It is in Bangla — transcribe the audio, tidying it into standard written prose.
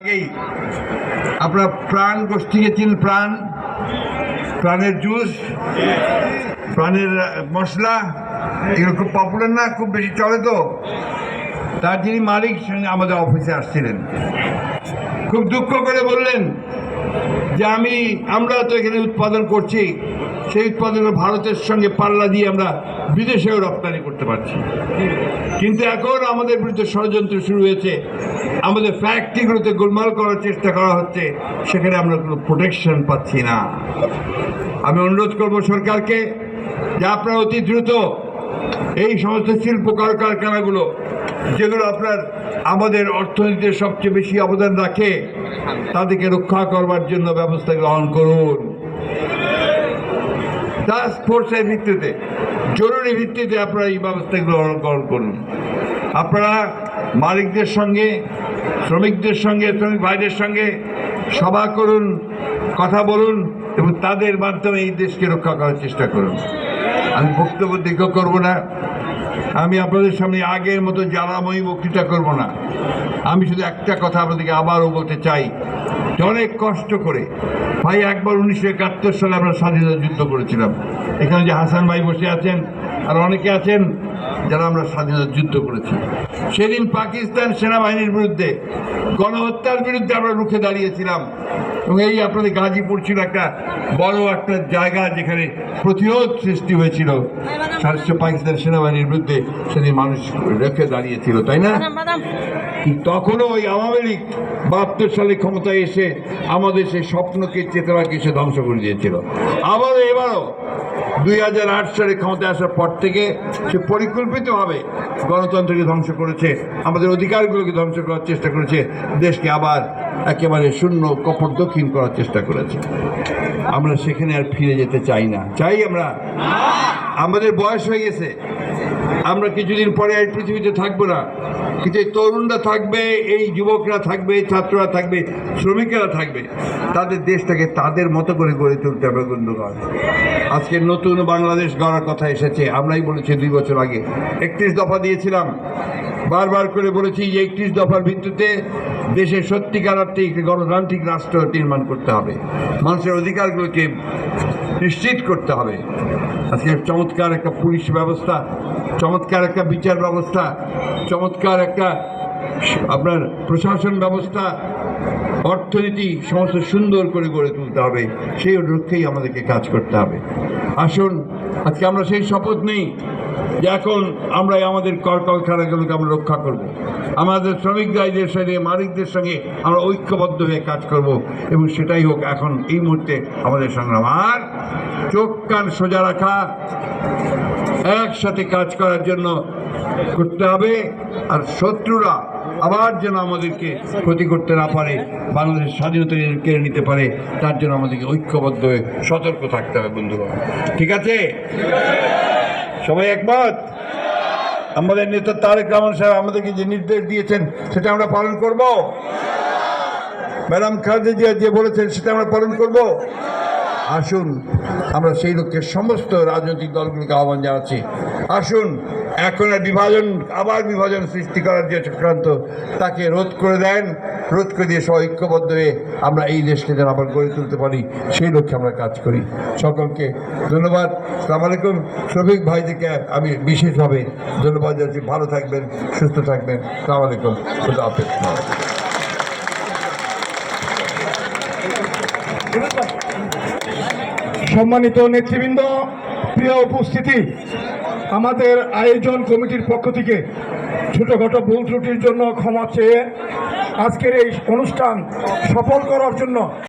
আগেই আপনার প্রাণ গোষ্ঠীকে চিন, প্রাণের জুস, প্রাণের মশলা, এগুলো খুব পপুলার না, খুব বেশি চলে। তো তার যিনি মালিক আমাদের অফিসে আসছিলেন, খুব দুঃখ করে বললেন যে আমরা তো এখানে উৎপাদন করছি, সেই উৎপাদন ভারতের সঙ্গে পাল্লা দিয়ে আমরা বিদেশেও রপ্তানি করতে পারছি, কিন্তু এখন আমাদের বিরুদ্ধে ষড়যন্ত্র শুরু হয়েছে, আমাদের ফ্যাক্টরিগুলোতে গোলমাল করার চেষ্টা করা হচ্ছে, সেখানে আমরা কোনো প্রোটেকশন পাচ্ছি না। আমি অনুরোধ করব সরকারকে যে আপনারা অতি দ্রুত এই সমস্ত শিল্প কারখানাগুলো যেগুলো আপনার আমাদের অর্থনীতিতে সবচেয়ে বেশি অবদান রাখে, তাদেরকে রক্ষা করবার জন্য ব্যবস্থা গ্রহণ করুন। টাস্ক ফোর্সের ভিত্তিতে, জরুরি ভিত্তিতে আপনারা এই ব্যবস্থাগুলো গ্রহণ করুন। আপনারা মালিকদের সঙ্গে, শ্রমিকদের সঙ্গে, শ্রমিক ভাইদের সঙ্গে সভা করুন, কথা বলুন এবং তাদের মাধ্যমে এই দেশকে রক্ষা করার চেষ্টা করুন। আমি বক্তব্য দীর্ঘ করব না, আমি আপনাদের সামনে আগের মতো জ্বালাময়ী বক্তৃতা করব না। আমি শুধু একটা কথা আপনাদেরকে আবারও বলতে চাই যে অনেক কষ্ট করে ভাই, একবার 1971 সালে আমরা স্বাধীনতা যুদ্ধ করেছিলাম। এখানে যে হাসান ভাই বসে আছেন আর অনেকে আছেন যারা আমরা স্বাধীনতা যুদ্ধ করেছি। সেদিন পাকিস্তান সেনাবাহিনীর বিরুদ্ধে, গণহত্যার বিরুদ্ধে আমরা রুখে দাঁড়িয়েছিলাম এবং এই আপনাদের গাজীপুর ছিল একটা বড় একটা জায়গা যেখানে প্রতিরোধ সৃষ্টি হয়েছিল পাকিস্তান সেনাবাহিনীর বিরুদ্ধে। সেদিন মানুষ রেখে দাঁড়িয়েছিল, তাই না? তখনও ওই আওয়ামী লীগ 72 সালে ক্ষমতায় এসে আমাদের সেই স্বপ্নকে, চেতনাকে সে ধ্বংস করে দিয়েছিল। এবারও 2008 সালে ক্ষমতায় আসার পর থেকে সে পরিকল্পিতভাবে গণতন্ত্রকে ধ্বংস করেছে, আমাদের অধিকারগুলোকে ধ্বংস করার চেষ্টা করেছে, দেশকে আবার একেবারে শূন্য কপট দক্ষিণ করার চেষ্টা করেছে। আমরা সেখানে আর ফিরে যেতে চাই না। চাই আমরা? আমাদের বয়স হয়ে গেছে, আমরা কিছুদিন পরে এই পৃথিবীতে থাকবো না, কিন্তু এই তরুণরা থাকবে, এই যুবকরা থাকবে, ছাত্ররা থাকবে, শ্রমিকেরা থাকবে। তাদের দেশটাকে তাদের মতো করে গড়ে তুলতে হবে বন্ধুগণ। আজকে নতুন বাংলাদেশ গড়ার কথা এসেছে। আমরাই বলেছি 2 বছর আগে 31 দফা দিয়েছিলাম, বারবার করে বলেছি যে 31 দফার ভিত্তিতে দেশের সত্যিকার অর্থে একটি গণতান্ত্রিক রাষ্ট্র নির্মাণ করতে হবে, মানুষের অধিকারগুলোকে নিশ্চিত করতে হবে। আজকে চমৎকার একটা পুলিশ ব্যবস্থা, চমৎকার একটা বিচার ব্যবস্থা, চমৎকার একটা আপনার প্রশাসন ব্যবস্থা, অর্থনীতি সমস্ত সুন্দর করে গড়ে তুলতে হবে। সেই লক্ষ্যেই আমাদেরকে কাজ করতে হবে। আসুন আজকে আমরা সেই শপথ নেই যে এখন আমরা আমাদের কলকারখানাগুলোকে আমরা রক্ষা করব, আমাদের শ্রমিক ভাইদের সঙ্গে, মালিকদের সঙ্গে আমরা ঐক্যবদ্ধ হয়ে কাজ করব, এবং সেটাই হোক এখন এই মুহূর্তে আমাদের সংগ্রাম। আর চোখ কান সোজা রাখা, একসাথে কাজ করার জন্য করতে হবে। আর শত্রুরা আবার যেন আমাদেরকে ক্ষতি করতে না পারে, বাংলাদেশের স্বাধীনতা কেড়ে নিতে পারে, তার জন্য আমাদেরকে ঐক্যবদ্ধ হয়ে সতর্ক থাকতে হবে বন্ধুগণ। ঠিক আছে? সবাই একমত? আমাদের নেতা তারেক রহমান সাহেব আমাদেরকে যে নির্দেশ দিয়েছেন সেটা আমরা পালন করব। ম্যাডাম খালেদা জিয়া যে বলেছেন সেটা আমরা পালন করব। আসুন আমরা সেই লক্ষ্যে সমস্ত রাজনৈতিক দলগুলোকে আহ্বান জানাচ্ছি, আসুন এখন আবার বিভাজন সৃষ্টি করার যে চক্রান্ত, তাকে রোধ করে দেন, রোধ করে দিয়ে সবাই ঐক্যবদ্ধ হয়ে আমরা এই দেশকে যেন আবার গড়ে তুলতে পারি, সেই লক্ষ্যে আমরা কাজ করি। সকলকে ধন্যবাদ। আসসালামু আলাইকুম। শ্রমিক ভাইদেরকে আমি বিশেষভাবে ধন্যবাদ জানাচ্ছি। ভালো থাকবেন, সুস্থ থাকবেন। আসসালামু আলাইকুম। খুদা হাফেজ। সম্মানিত নেতৃবৃন্দ, প্রিয় উপস্থিতি, আমাদের আয়োজন কমিটির পক্ষ থেকে ছোটখাটো ভুল ত্রুটির জন্য ক্ষমা চেয়ে আজকের এই অনুষ্ঠান সফল করার জন্য